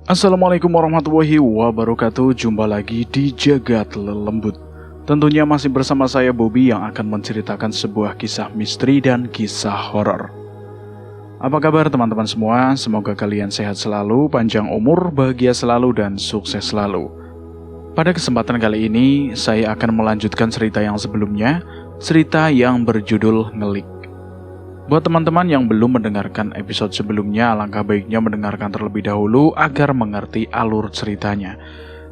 Assalamualaikum warahmatullahi wabarakatuh. Jumpa lagi di Jagat Lelembut. Tentunya masih bersama saya Bobby yang akan menceritakan sebuah kisah misteri dan kisah horor. Apa kabar teman-teman semua? Semoga kalian sehat selalu, panjang umur, bahagia selalu, dan sukses selalu. Pada kesempatan kali ini, saya akan melanjutkan cerita yang sebelumnya, cerita yang berjudul Ngelik. Buat teman-teman yang belum mendengarkan episode sebelumnya, alangkah baiknya mendengarkan terlebih dahulu agar mengerti alur ceritanya.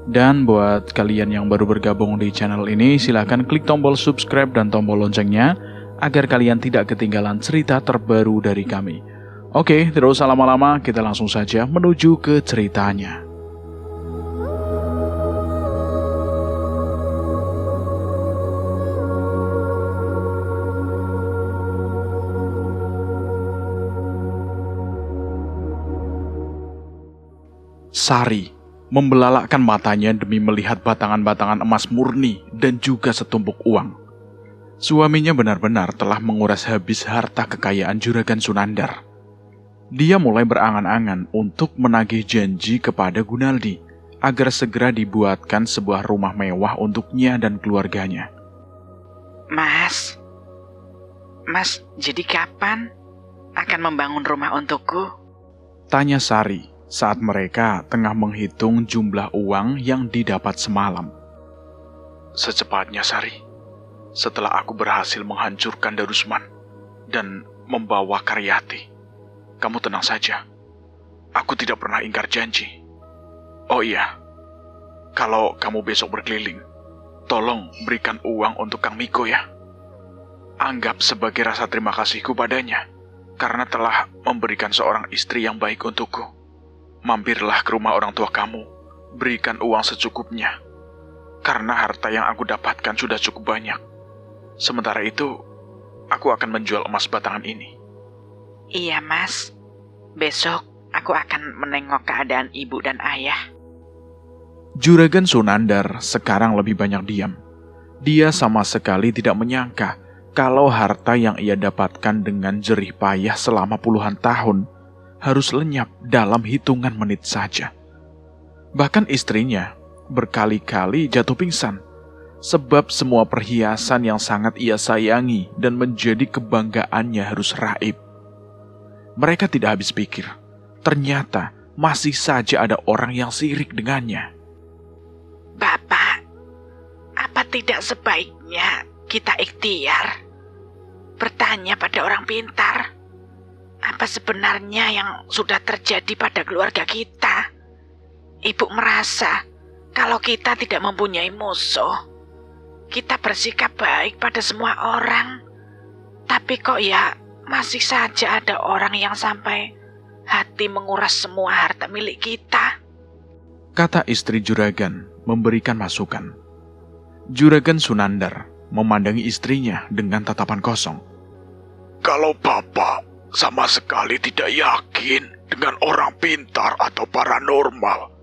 Dan buat kalian yang baru bergabung di channel ini, silahkan klik tombol subscribe dan tombol loncengnya agar kalian tidak ketinggalan cerita terbaru dari kami. Oke, tidak usah lama-lama, kita langsung saja menuju ke ceritanya. Sari membelalakkan matanya demi melihat batangan-batangan emas murni dan juga setumpuk uang. Suaminya benar-benar telah menguras habis harta kekayaan Juragan Sunandar. Dia mulai berangan-angan untuk menagih janji kepada Gunaldi agar segera dibuatkan sebuah rumah mewah untuknya dan keluarganya. Mas, jadi kapan akan membangun rumah untukku? Tanya Sari saat mereka tengah menghitung jumlah uang yang didapat semalam. Secepatnya, Sari. Setelah aku berhasil menghancurkan Darusman dan membawa Karyati. Kamu tenang saja. Aku tidak pernah ingkar janji. Oh iya, kalau kamu besok berkeliling, tolong berikan uang untuk Kang Miko ya. Anggap sebagai rasa terima kasihku padanya, karena telah memberikan seorang istri yang baik untukku. Mampirlah ke rumah orang tua kamu, berikan uang secukupnya. Karena harta yang aku dapatkan sudah cukup banyak. Sementara itu, aku akan menjual emas batangan ini. Iya, Mas. Besok aku akan menengok keadaan ibu dan ayah. Juragan Sunandar sekarang lebih banyak diam. Dia sama sekali tidak menyangka kalau harta yang ia dapatkan dengan jerih payah selama puluhan tahun harus lenyap dalam hitungan menit saja. Bahkan istrinya berkali-kali jatuh pingsan, sebab semua perhiasan yang sangat ia sayangi dan menjadi kebanggaannya harus raib. Mereka tidak habis pikir, ternyata masih saja ada orang yang sirik dengannya. Bapak, apa tidak sebaiknya kita ikhtiar? Bertanya pada orang pintar. Apa sebenarnya yang sudah terjadi pada keluarga kita? Ibu merasa kalau kita tidak mempunyai musuh, kita bersikap baik pada semua orang. Tapi kok ya masih saja ada orang yang sampai hati menguras semua harta milik kita. Kata istri Juragan memberikan masukan. Juragan Sunandar memandangi istrinya dengan tatapan kosong. Kalau Bapak sama sekali tidak yakin dengan orang pintar atau paranormal.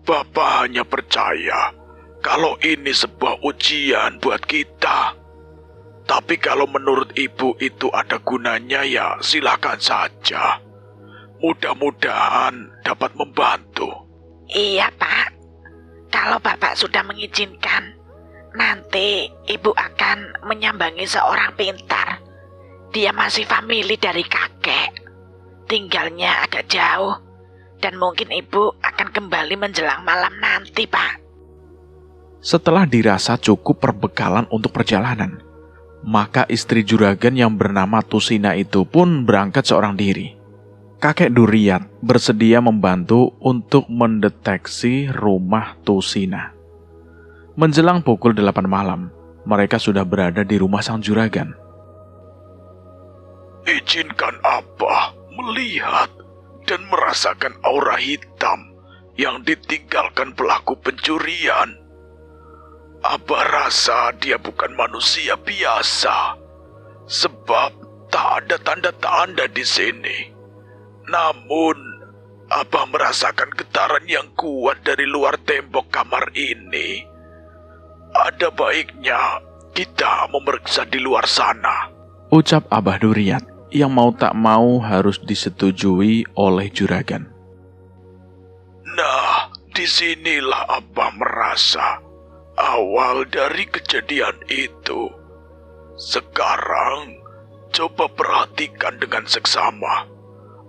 Bapak hanya percaya kalau ini sebuah ujian buat kita. Tapi kalau menurut ibu itu ada gunanya ya silakan saja. Mudah-mudahan dapat membantu. Iya, Pak. Kalau Bapak sudah mengizinkan, nanti ibu akan menyambangi seorang pintar. Dia masih famili dari kakek. Tinggalnya agak jauh. Dan mungkin ibu akan kembali menjelang malam nanti, Pak. Setelah dirasa cukup perbekalan untuk perjalanan, maka istri Juragan yang bernama Tusina itu pun berangkat seorang diri. Kakek Duriat bersedia membantu untuk mendeteksi rumah Tusina. Menjelang pukul 8 malam, mereka sudah berada di rumah sang Juragan. Izinkan Abah melihat dan merasakan aura hitam yang ditinggalkan pelaku pencurian. Abah rasa dia bukan manusia biasa, sebab tak ada tanda-tanda di sini. Namun, Abah merasakan getaran yang kuat dari luar tembok kamar ini. Ada baiknya kita memeriksa di luar sana, ucap Abah Duriat yang mau tak mau harus disetujui oleh Juragan. Disinilah Abah merasa awal dari kejadian itu. Sekarang, coba perhatikan dengan seksama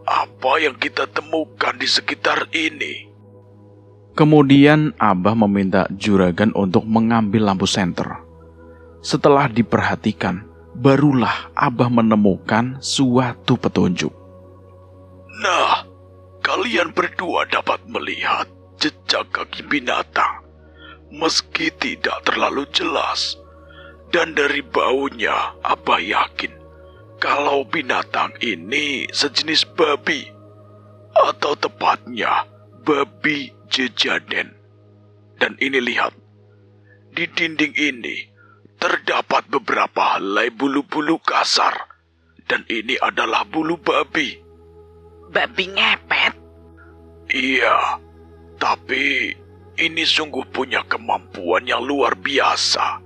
apa yang kita temukan di sekitar ini. Kemudian Abah meminta juragan untuk mengambil lampu senter. Setelah diperhatikan, barulah Abah menemukan suatu petunjuk. Nah, kalian berdua dapat melihat jejak kaki binatang, meski tidak terlalu jelas. Dan dari baunya, Abah yakin kalau binatang ini sejenis babi, atau tepatnya babi jejaden. Dan ini lihat, di dinding ini terdapat beberapa helai bulu-bulu kasar, dan ini adalah bulu babi. Babi ngepet? Iya, tapi ini sungguh punya kemampuan yang luar biasa.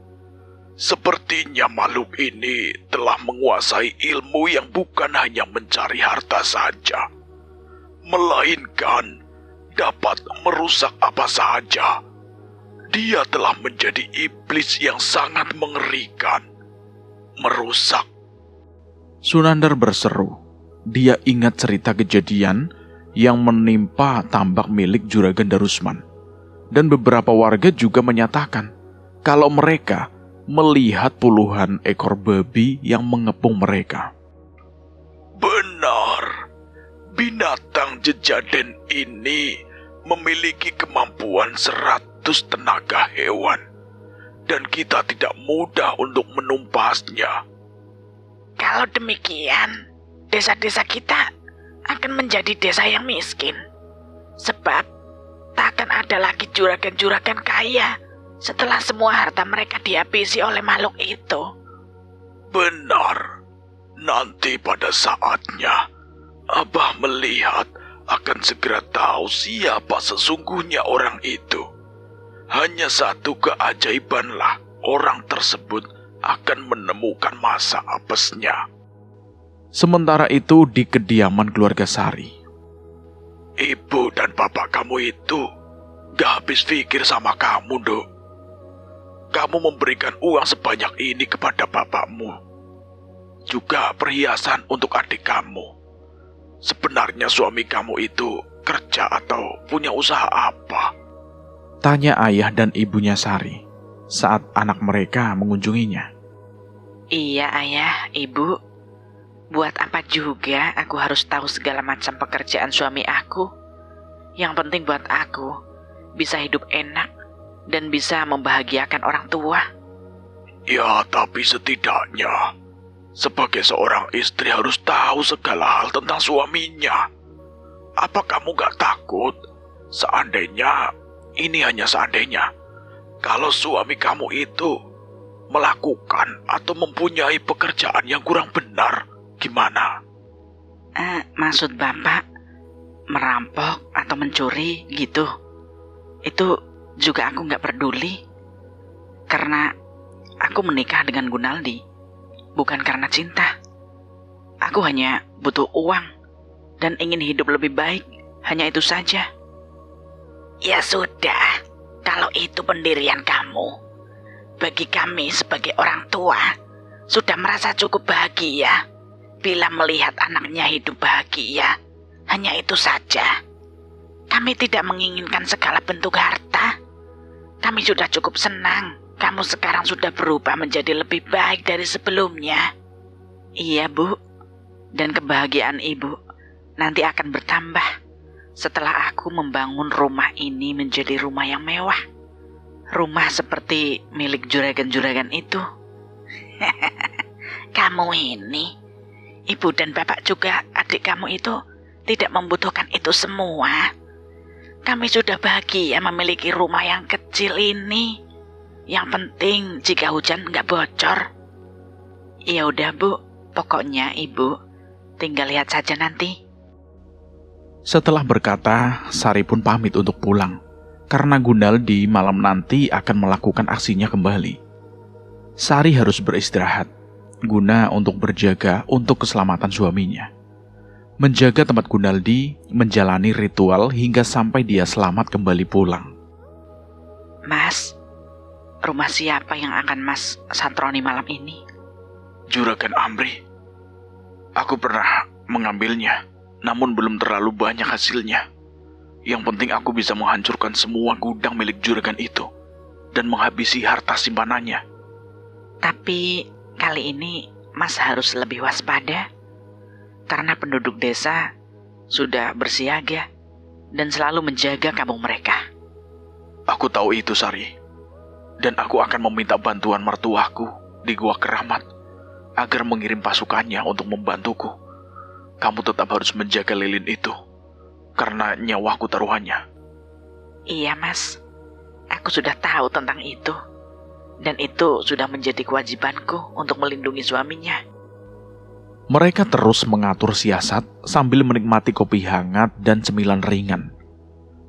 Sepertinya makhluk ini telah menguasai ilmu yang bukan hanya mencari harta saja, melainkan dapat merusak apa saja. Dia telah menjadi iblis yang sangat mengerikan. Merusak. Sunandar berseru. Dia ingat cerita kejadian yang menimpa tambak milik Juragan Darusman. Dan beberapa warga juga menyatakan kalau mereka melihat puluhan ekor babi yang mengepung mereka. Benar, binatang jejaden ini memiliki kemampuan 100 tenaga hewan, dan kita tidak mudah untuk menumpasnya. Kalau demikian, desa-desa kita akan menjadi desa yang miskin. Sebab takkan ada lagi juragan-juragan kaya setelah semua harta mereka dihabisi oleh makhluk itu. Benar, nanti pada saatnya Abah melihat akan segera tahu siapa sesungguhnya orang itu. Hanya satu keajaibanlah orang tersebut akan menemukan masa apesnya. Sementara itu di kediaman keluarga Sari. Ibu dan bapak kamu itu gak habis pikir sama kamu, Dok. Kamu memberikan uang sebanyak ini kepada bapakmu. Juga perhiasan untuk adik kamu. Sebenarnya suami kamu itu kerja atau punya usaha apa? Tanya ayah dan ibunya Sari saat anak mereka mengunjunginya. Iya ayah, ibu. Buat apa juga aku harus tahu segala macam pekerjaan suami aku? Yang penting buat aku bisa hidup enak dan bisa membahagiakan orang tua. Ya, tapi setidaknya sebagai seorang istri harus tahu segala hal tentang suaminya. Apa kamu gak takut seandainya, ini hanya seandainya, kalau suami kamu itu melakukan atau mempunyai pekerjaan yang kurang benar, gimana? Maksud bapak merampok atau mencuri gitu? Itu juga aku gak peduli. Karena aku menikah dengan Gunaldi bukan karena cinta. Aku hanya butuh uang dan ingin hidup lebih baik, hanya itu saja. Ya sudah, kalau itu pendirian kamu. Bagi kami sebagai orang tua, sudah merasa cukup bahagia bila melihat anaknya hidup bahagia. Hanya itu saja. Kami tidak menginginkan segala bentuk harta. Kami sudah cukup senang kamu sekarang sudah berubah menjadi lebih baik dari sebelumnya. Iya, Bu. Dan kebahagiaan Ibu nanti akan bertambah setelah aku membangun rumah ini menjadi rumah yang mewah. Rumah seperti milik juragan-juragan itu. Kamu ini, Ibu dan Bapak juga adik kamu itu tidak membutuhkan itu semua. Kami sudah bahagia memiliki rumah yang kecil ini. Yang penting jika hujan nggak bocor. Ya udah Bu, pokoknya Ibu tinggal lihat saja nanti. Setelah berkata, Sari pun pamit untuk pulang karena Gunaldi malam nanti akan melakukan aksinya kembali. Sari harus beristirahat guna untuk berjaga untuk keselamatan suaminya. menjaga tempat Gunaldi menjalani ritual hingga sampai dia selamat kembali pulang. Mas, rumah siapa yang akan Mas santroni malam ini? Juragan Amri. Aku pernah mengambilnya, namun belum terlalu banyak hasilnya. Yang penting aku bisa menghancurkan semua gudang milik juragan itu dan menghabisi harta simpanannya. Tapi kali ini Mas harus lebih waspada, karena penduduk desa sudah bersiaga dan selalu menjaga kampung mereka. Aku tahu itu, Sari. Dan aku akan meminta bantuan mertuaku di Gua Keramat agar mengirim pasukannya untuk membantuku. Kamu tetap harus menjaga lilin itu, karena nyawaku taruhannya. Iya, Mas. Aku sudah tahu tentang itu. Dan itu sudah menjadi kewajibanku untuk melindungi suaminya. Mereka terus mengatur siasat sambil menikmati kopi hangat dan cemilan ringan.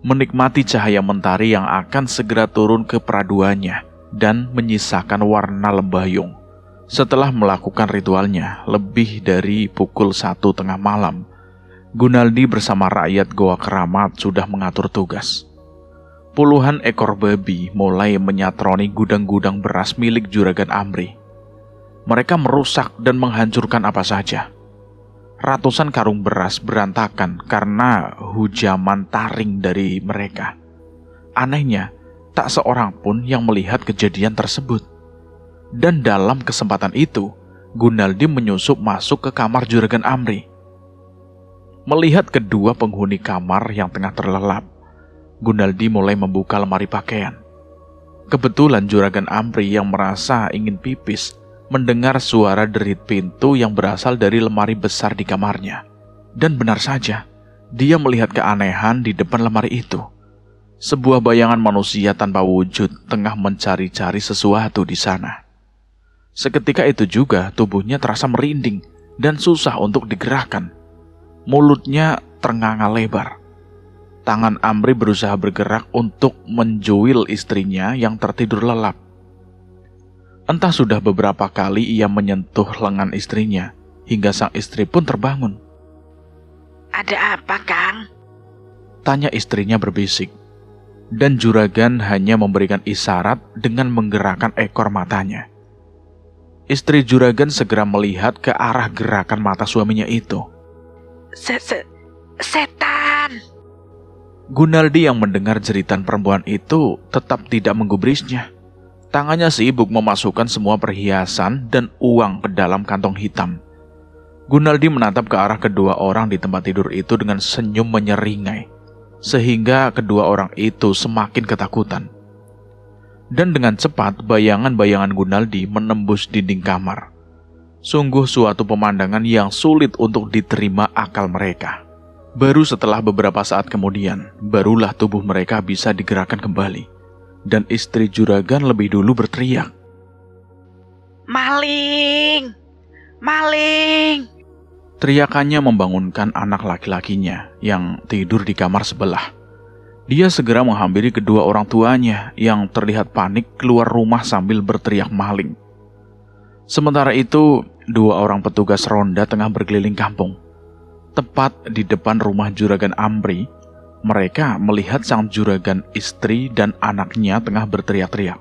Menikmati cahaya mentari yang akan segera turun ke peraduannya dan menyisakan warna lembayung. Setelah melakukan ritualnya lebih dari pukul 1 tengah malam, Gunaldi bersama rakyat Goa Keramat sudah mengatur tugas. Puluhan ekor babi mulai menyatroni gudang-gudang beras milik Juragan Amri. Mereka merusak dan menghancurkan apa saja. Ratusan karung beras berantakan karena hujaman taring dari mereka. Anehnya, tak seorang pun yang melihat kejadian tersebut. Dan dalam kesempatan itu, Gunaldi menyusup masuk ke kamar Juragan Amri. Melihat kedua penghuni kamar yang tengah terlelap, Gunaldi mulai membuka lemari pakaian. Kebetulan Juragan Amri yang merasa ingin pipis mendengar suara derit pintu yang berasal dari lemari besar di kamarnya. Dan benar saja, dia melihat keanehan di depan lemari itu. Sebuah bayangan manusia tanpa wujud tengah mencari-cari sesuatu di sana. Seketika itu juga tubuhnya terasa merinding dan susah untuk digerakkan. Mulutnya ternganga lebar. Tangan Amri berusaha bergerak untuk menjuil istrinya yang tertidur lelap. Entah sudah beberapa kali ia menyentuh lengan istrinya, hingga sang istri pun terbangun. Ada apa, Kang? Tanya istrinya berbisik. Dan juragan hanya memberikan isyarat dengan menggerakkan ekor matanya. Istri juragan segera melihat ke arah gerakan mata suaminya itu. Setan! Gunaldi yang mendengar jeritan perempuan itu tetap tidak menggubrisnya. Tangannya sibuk memasukkan semua perhiasan dan uang ke dalam kantong hitam. Gunaldi menatap ke arah kedua orang di tempat tidur itu dengan senyum menyeringai, sehingga kedua orang itu semakin ketakutan. Dan dengan cepat bayangan-bayangan Gunaldi menembus dinding kamar. Sungguh suatu pemandangan yang sulit untuk diterima akal mereka. Baru setelah beberapa saat kemudian, barulah tubuh mereka bisa digerakkan kembali. Dan istri juragan lebih dulu berteriak. Maling! Maling! Teriakannya membangunkan anak laki-lakinya yang tidur di kamar sebelah. Dia segera menghampiri kedua orang tuanya yang terlihat panik keluar rumah sambil berteriak maling. Sementara itu, dua orang petugas ronda tengah berkeliling kampung. Tepat di depan rumah Juragan Amri, mereka melihat sang juragan istri dan anaknya tengah berteriak-teriak.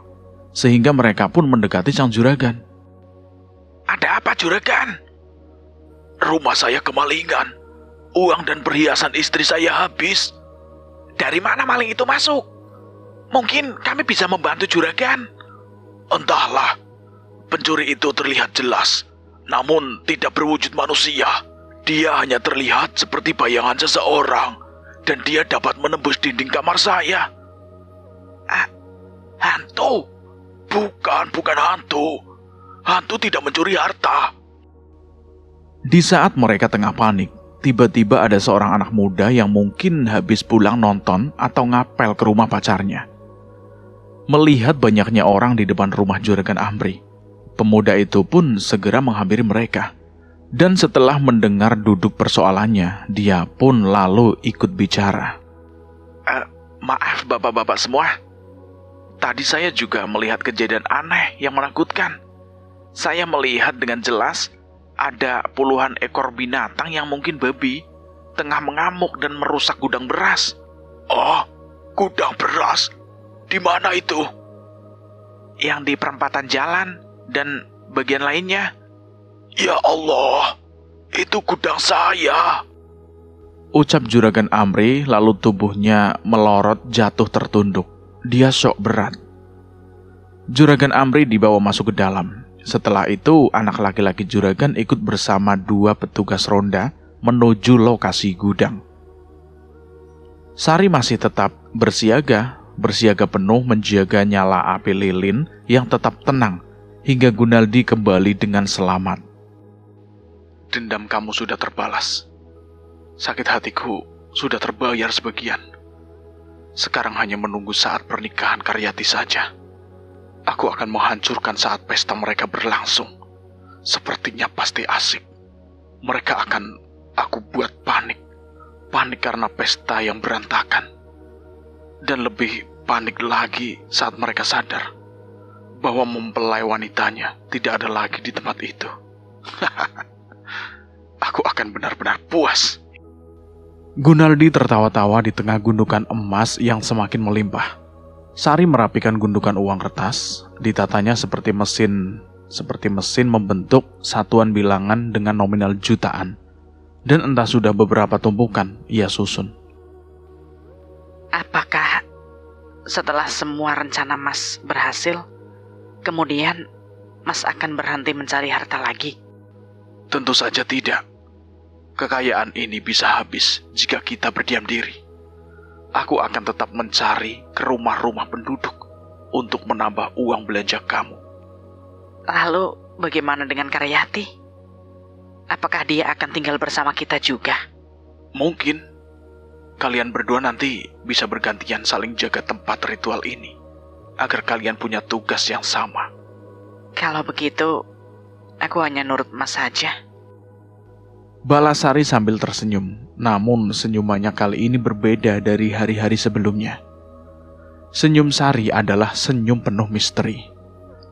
Sehingga mereka pun mendekati sang juragan. Ada apa, Juragan? Rumah saya kemalingan. Uang dan perhiasan istri saya habis. Dari mana maling itu masuk? Mungkin kami bisa membantu Juragan. Entahlah. Pencuri itu terlihat jelas, namun tidak berwujud manusia. Dia hanya terlihat seperti bayangan seseorang. Dan dia dapat menembus dinding kamar saya. Hantu? Bukan hantu. Hantu tidak mencuri harta. Di saat mereka tengah panik, tiba-tiba ada seorang anak muda yang mungkin habis pulang nonton atau ngapel ke rumah pacarnya. Melihat banyaknya orang di depan rumah Juragan Amri, pemuda itu pun segera menghampiri mereka. Dan setelah mendengar duduk persoalannya, dia pun lalu ikut bicara. Maaf bapak-bapak semua. Tadi saya juga melihat kejadian aneh yang menakutkan. Saya melihat dengan jelas ada puluhan ekor binatang yang mungkin babi tengah mengamuk dan merusak gudang beras. Oh, gudang beras? Di mana itu? Yang di perempatan jalan dan bagian lainnya. Ya Allah, itu gudang saya. Ucap Juragan Amri, lalu tubuhnya melorot jatuh tertunduk. Dia syok berat. Juragan Amri dibawa masuk ke dalam. Setelah itu, anak laki-laki juragan ikut bersama 2 petugas ronda menuju lokasi gudang. Sari masih tetap bersiaga penuh menjaga nyala api lilin yang tetap tenang hingga Gunaldi kembali dengan selamat. Dendam kamu sudah terbalas. Sakit hatiku sudah terbayar sebagian. Sekarang hanya menunggu saat pernikahan Karyati saja. Aku akan menghancurkan saat pesta mereka berlangsung. Sepertinya pasti asik. Mereka akan aku buat panik. Panik karena pesta yang berantakan. Dan lebih panik lagi saat mereka sadar bahwa mempelai wanitanya tidak ada lagi di tempat itu. Aku akan benar-benar puas. Gunaldi tertawa-tawa di tengah gundukan emas yang semakin melimpah. Sari merapikan gundukan uang kertas, ditatanya seperti mesin membentuk satuan bilangan dengan nominal jutaan. Dan entah sudah beberapa tumpukan ia susun. Apakah setelah semua rencana Mas berhasil, kemudian Mas akan berhenti mencari harta lagi? Tentu saja tidak. Kekayaan ini bisa habis jika kita berdiam diri. Aku akan tetap mencari ke rumah-rumah penduduk untuk menambah uang belanja kamu. Lalu bagaimana dengan Karyati? Apakah dia akan tinggal bersama kita juga? Mungkin. Kalian berdua nanti bisa bergantian saling jaga tempat ritual ini, agar kalian punya tugas yang sama. Kalau begitu, aku hanya nurut Mas saja. Balas Sari sambil tersenyum, namun senyumannya kali ini berbeda dari hari-hari sebelumnya. Senyum Sari adalah senyum penuh misteri.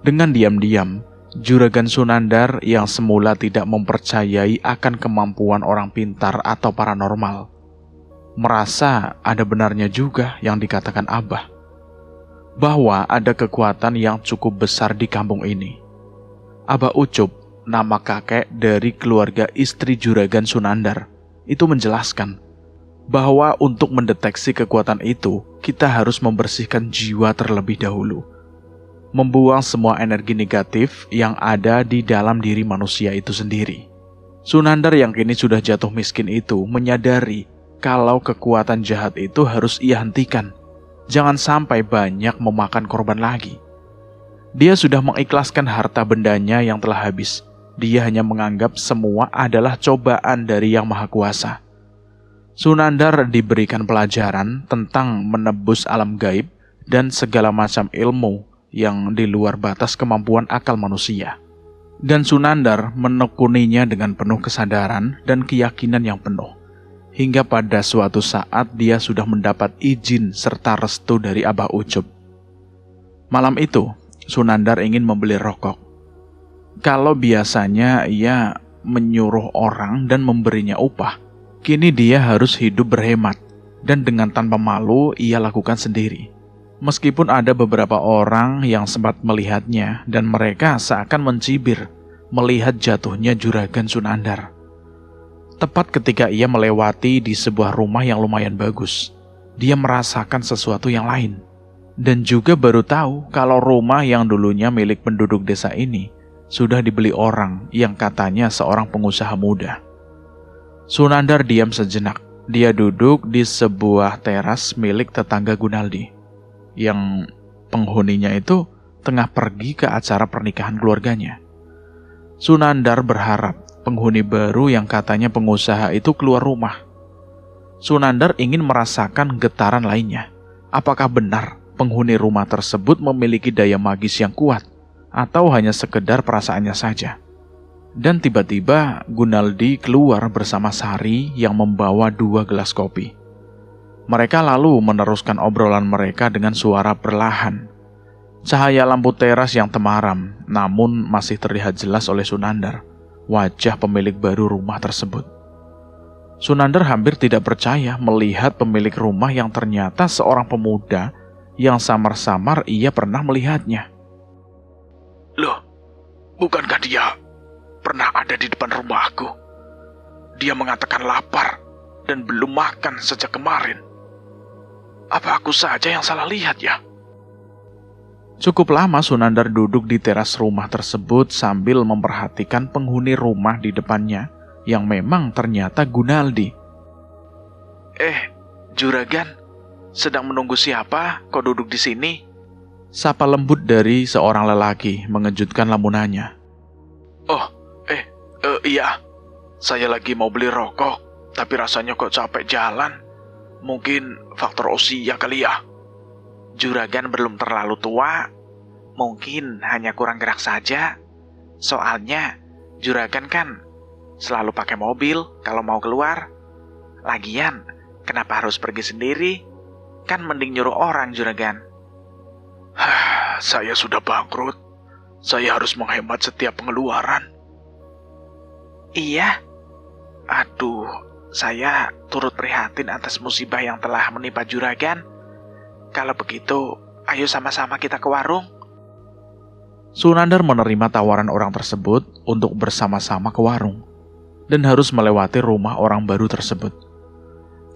Dengan diam-diam, Juragan Sunandar yang semula tidak mempercayai akan kemampuan orang pintar atau paranormal, merasa ada benarnya juga yang dikatakan Abah, bahwa ada kekuatan yang cukup besar di kampung ini. Abah Ucup, nama kakek dari keluarga istri Juragan Sunandar, itu menjelaskan bahwa untuk mendeteksi kekuatan itu, kita harus membersihkan jiwa terlebih dahulu. Membuang semua energi negatif yang ada di dalam diri manusia itu sendiri. Sunandar yang kini sudah jatuh miskin itu menyadari kalau kekuatan jahat itu harus ia hentikan. Jangan sampai banyak memakan korban lagi. Dia sudah mengikhlaskan harta bendanya yang telah habis. Dia hanya menganggap semua adalah cobaan dari Yang Maha Kuasa. Sunandar diberikan pelajaran tentang menebus alam gaib dan segala macam ilmu yang di luar batas kemampuan akal manusia. Dan Sunandar menekuninya dengan penuh kesadaran dan keyakinan yang penuh. Hingga pada suatu saat dia sudah mendapat izin serta restu dari Abah Ucup. Malam itu, Sunandar ingin membeli rokok. Kalau biasanya ia menyuruh orang dan memberinya upah, kini dia harus hidup berhemat, dan dengan tanpa malu ia lakukan sendiri. Meskipun ada beberapa orang yang sempat melihatnya dan mereka seakan mencibir melihat jatuhnya Juragan Sunandar. Tepat ketika ia melewati di sebuah rumah yang lumayan bagus, dia merasakan sesuatu yang lain. Dan juga baru tahu kalau rumah yang dulunya milik penduduk desa ini sudah dibeli orang yang katanya seorang pengusaha muda. Sunandar diam sejenak. Dia duduk di sebuah teras milik tetangga Gunaldi, yang penghuninya itu tengah pergi ke acara pernikahan keluarganya. Sunandar berharap penghuni baru yang katanya pengusaha itu keluar rumah. Sunandar ingin merasakan getaran lainnya. Apakah benar penghuni rumah tersebut memiliki daya magis yang kuat, atau hanya sekedar perasaannya saja? Dan tiba-tiba Gunaldi keluar bersama Sari yang membawa 2 gelas kopi. Mereka lalu meneruskan obrolan mereka dengan suara perlahan. Cahaya lampu teras yang temaram, namun masih terlihat jelas oleh Sunandar, wajah pemilik baru rumah tersebut. Sunandar hampir tidak percaya melihat pemilik rumah yang ternyata seorang pemuda yang samar-samar ia pernah melihatnya. Loh, bukankah dia pernah ada di depan rumahku? Dia mengatakan lapar dan belum makan sejak kemarin. Apa aku saja yang salah lihat ya? Cukup lama Sunandar duduk di teras rumah tersebut sambil memperhatikan penghuni rumah di depannya yang memang ternyata Gunaldi. Juragan, sedang menunggu siapa? Kok duduk di sini? Sapa lembut dari seorang lelaki mengejutkan lamunannya. Iya. Saya lagi mau beli rokok, tapi rasanya kok capek jalan. Mungkin faktor usia kali ya. Juragan belum terlalu tua, mungkin hanya kurang gerak saja. Soalnya juragan kan selalu pakai mobil kalau mau keluar. Lagian, kenapa harus pergi sendiri? Kan mending nyuruh orang, juragan. Saya sudah bangkrut. Saya harus menghemat setiap pengeluaran. Iya? Aduh, saya turut prihatin atas musibah yang telah menimpa juragan. Kalau begitu, ayo sama-sama kita ke warung. Sunandar menerima tawaran orang tersebut untuk bersama-sama ke warung dan harus melewati rumah orang baru tersebut.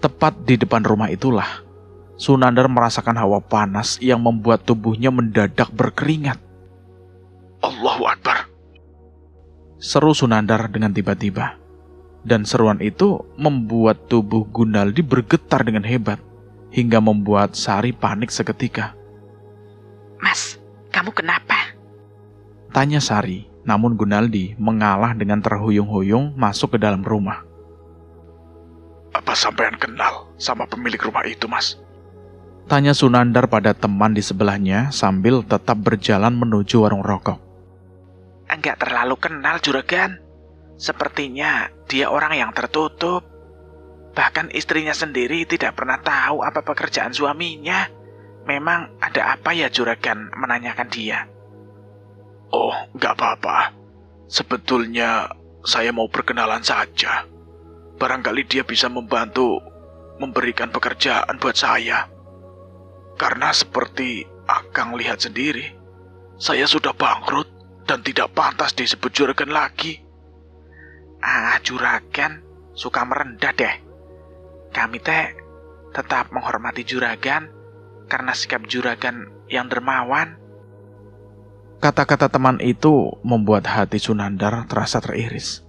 Tepat di depan rumah itulah, Sunandar merasakan hawa panas yang membuat tubuhnya mendadak berkeringat. Allahu Akbar. Seru Sunandar dengan tiba-tiba. Dan seruan itu membuat tubuh Gunaldi bergetar dengan hebat, hingga membuat Sari panik seketika. Mas, kamu kenapa? Tanya Sari, namun Gunaldi mengalah dengan terhuyung-huyung masuk ke dalam rumah. Apa sampean kenal sama pemilik rumah itu, Mas? Tanya Sunandar pada teman di sebelahnya sambil tetap berjalan menuju warung rokok. Enggak terlalu kenal, juragan. Sepertinya dia orang yang tertutup. Bahkan istrinya sendiri tidak pernah tahu apa pekerjaan suaminya. Memang ada apa ya juragan menanyakan dia? Oh, nggak apa-apa. Sebetulnya saya mau perkenalan saja. Barangkali dia bisa membantu memberikan pekerjaan buat saya. Karena seperti Akang lihat sendiri, saya sudah bangkrut dan tidak pantas disebut juragan lagi. Juragan suka merendah deh. Kami tetap menghormati juragan karena sikap juragan yang dermawan. Kata-kata teman itu membuat hati Sunandar terasa teriris.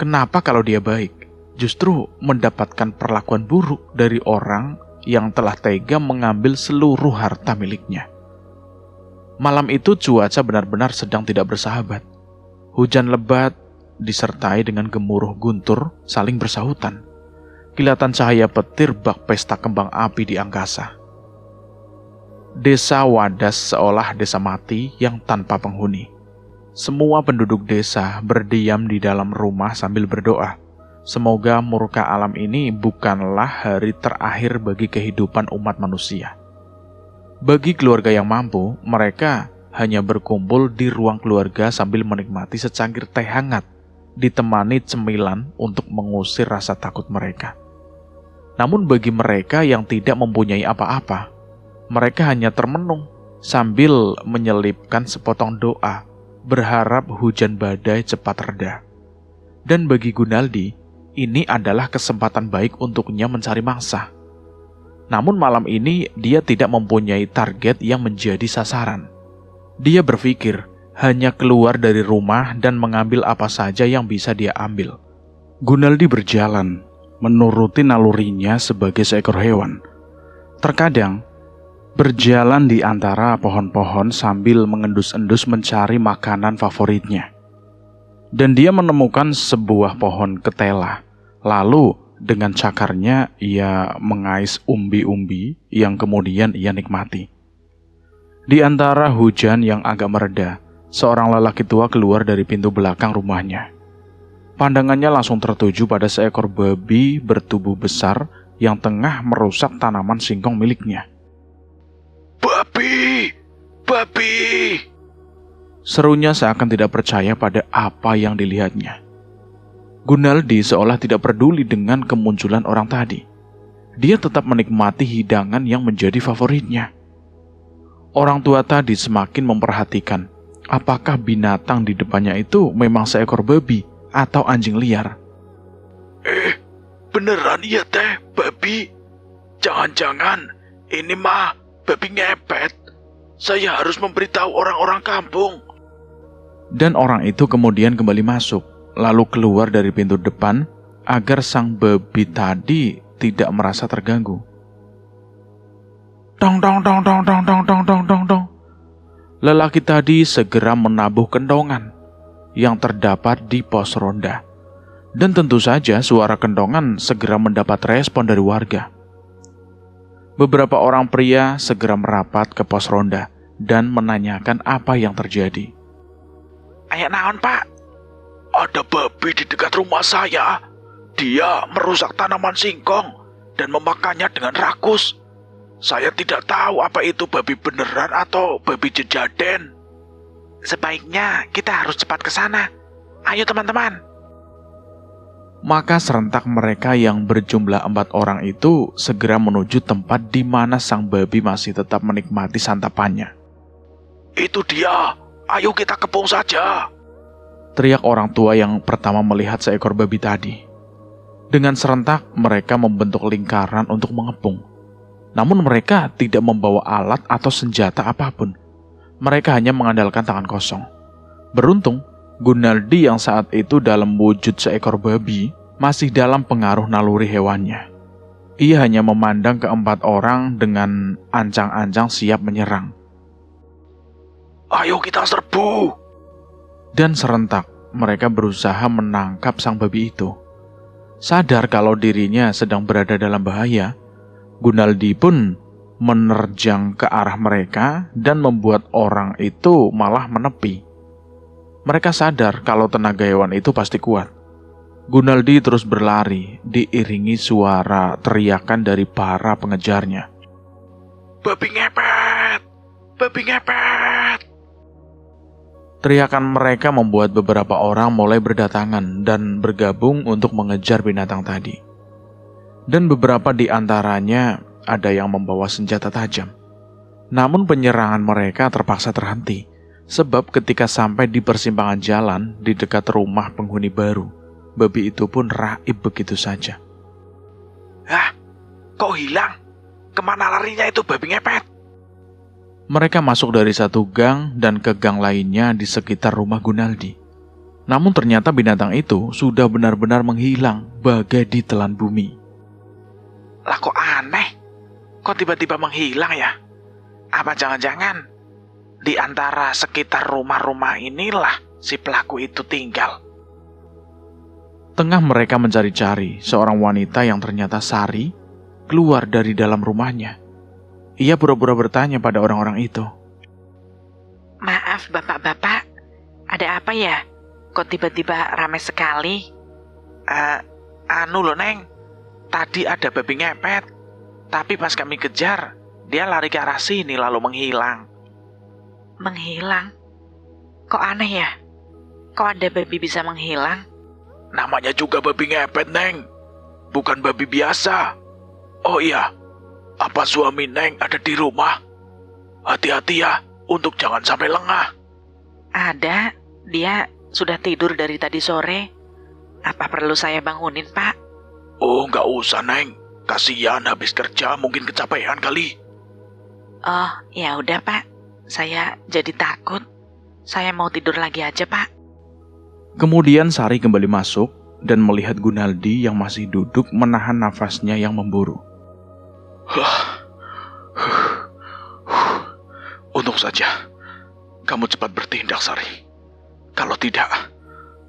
Kenapa kalau dia baik, justru mendapatkan perlakuan buruk dari orang yang telah tega mengambil seluruh harta miliknya? Malam itu cuaca benar-benar sedang tidak bersahabat. Hujan lebat disertai dengan gemuruh guntur saling bersahutan. Kilatan cahaya petir bak pesta kembang api di angkasa. Desa Wadas seolah desa mati yang tanpa penghuni. Semua penduduk desa berdiam di dalam rumah sambil berdoa. Semoga murka alam ini bukanlah hari terakhir bagi kehidupan umat manusia. Bagi keluarga yang mampu, mereka hanya berkumpul di ruang keluarga sambil menikmati secangkir teh hangat, ditemani cemilan untuk mengusir rasa takut mereka. Namun bagi mereka yang tidak mempunyai apa-apa, mereka hanya termenung sambil menyelipkan sepotong doa, berharap hujan badai cepat reda. Dan bagi Gunaldi, ini adalah kesempatan baik untuknya mencari mangsa. Namun malam ini dia tidak mempunyai target yang menjadi sasaran. Dia berpikir hanya keluar dari rumah dan mengambil apa saja yang bisa dia ambil. Gunaldi berjalan, menuruti nalurinya sebagai seekor hewan. Terkadang, berjalan di antara pohon-pohon sambil mengendus-endus mencari makanan favoritnya. Dan dia menemukan sebuah pohon ketela. Lalu, dengan cakarnya, ia mengais umbi-umbi yang kemudian ia nikmati. Di antara hujan yang agak mereda, seorang lelaki tua keluar dari pintu belakang rumahnya. Pandangannya langsung tertuju pada seekor babi bertubuh besar yang tengah merusak tanaman singkong miliknya. Babi! Babi! Serunya seakan tidak percaya pada apa yang dilihatnya. Gunaldi seolah tidak peduli dengan kemunculan orang tadi. Dia tetap menikmati hidangan yang menjadi favoritnya. Orang tua tadi semakin memperhatikan apakah binatang di depannya itu memang seekor babi atau anjing liar. Beneran iya teh, babi? Jangan-jangan ini mah babi ngepet. Saya harus memberitahu orang-orang kampung. Dan orang itu kemudian kembali masuk, lalu keluar dari pintu depan agar sang babi tadi tidak merasa terganggu. Dong dong dong dong dong dong dong dong dong dong. Lelaki tadi segera menabuh kendongan yang terdapat di pos ronda. Dan tentu saja suara kendongan segera mendapat respon dari warga. Beberapa orang pria segera merapat ke pos ronda dan menanyakan apa yang terjadi. Ayak naon, Pak? Ada babi di dekat rumah saya. Dia merusak tanaman singkong dan memakannya dengan rakus. Saya tidak tahu apa itu babi beneran atau babi jejaden. Sebaiknya kita harus cepat ke sana. Ayo teman-teman. Maka serentak mereka yang berjumlah 4 orang itu segera menuju tempat di mana sang babi masih tetap menikmati santapannya. Itu dia. Ayo kita kepung saja. Teriak orang tua yang pertama melihat seekor babi tadi. Dengan serentak mereka membentuk lingkaran untuk mengepung. Namun mereka tidak membawa alat atau senjata apapun. Mereka hanya mengandalkan tangan kosong. Beruntung, Gunaldi yang saat itu dalam wujud seekor babi masih dalam pengaruh naluri hewannya. Ia hanya memandang ke 4 orang dengan ancang-ancang siap menyerang. Ayo kita serbu. Dan serentak mereka berusaha menangkap sang babi itu. Sadar kalau dirinya sedang berada dalam bahaya, Gunaldi pun menerjang ke arah mereka dan membuat orang itu malah menepi. Mereka sadar kalau tenaga hewan itu pasti kuat. Gunaldi terus berlari, diiringi suara teriakan dari para pengejarnya. Babi ngepet! Babi ngepet! Teriakan mereka membuat beberapa orang mulai berdatangan dan bergabung untuk mengejar binatang tadi. Dan beberapa di antaranya ada yang membawa senjata tajam. Namun penyerangan mereka terpaksa terhenti, sebab ketika sampai di persimpangan jalan di dekat rumah penghuni baru, babi itu pun raib begitu saja. Hah? Kok hilang? Kemana larinya itu babi ngepet? Mereka masuk dari satu gang dan ke gang lainnya di sekitar rumah Gunaldi. Namun ternyata binatang itu sudah benar-benar menghilang bagai ditelan bumi. Lah kok aneh? Kok tiba-tiba menghilang ya? Apa jangan-jangan di antara sekitar rumah-rumah inilah si pelaku itu tinggal? Tengah mereka mencari-cari, seorang wanita yang ternyata Sari keluar dari dalam rumahnya. Ia pura-pura bertanya pada orang-orang itu. Maaf bapak-bapak, ada apa ya? Kok tiba-tiba ramai sekali? Anu loh Neng, tadi ada babi ngepet. Tapi pas kami kejar, dia lari ke arah sini lalu menghilang. Menghilang? Kok aneh ya? Kok ada babi bisa menghilang? Namanya juga babi ngepet Neng, bukan babi biasa. Oh iya, apa suami Neng ada di rumah? Hati-hati ya, untuk jangan sampai lengah. Ada, dia sudah tidur dari tadi sore. Apa perlu saya bangunin, Pak? Oh, nggak usah Neng. Kasihan habis kerja mungkin kecapean kali. Oh, ya udah Pak. Saya jadi takut. Saya mau tidur lagi aja, Pak. Kemudian Sari kembali masuk dan melihat Gunaldi yang masih duduk menahan nafasnya yang memburu. Untung saja kamu cepat bertindak, Sari. Kalau tidak,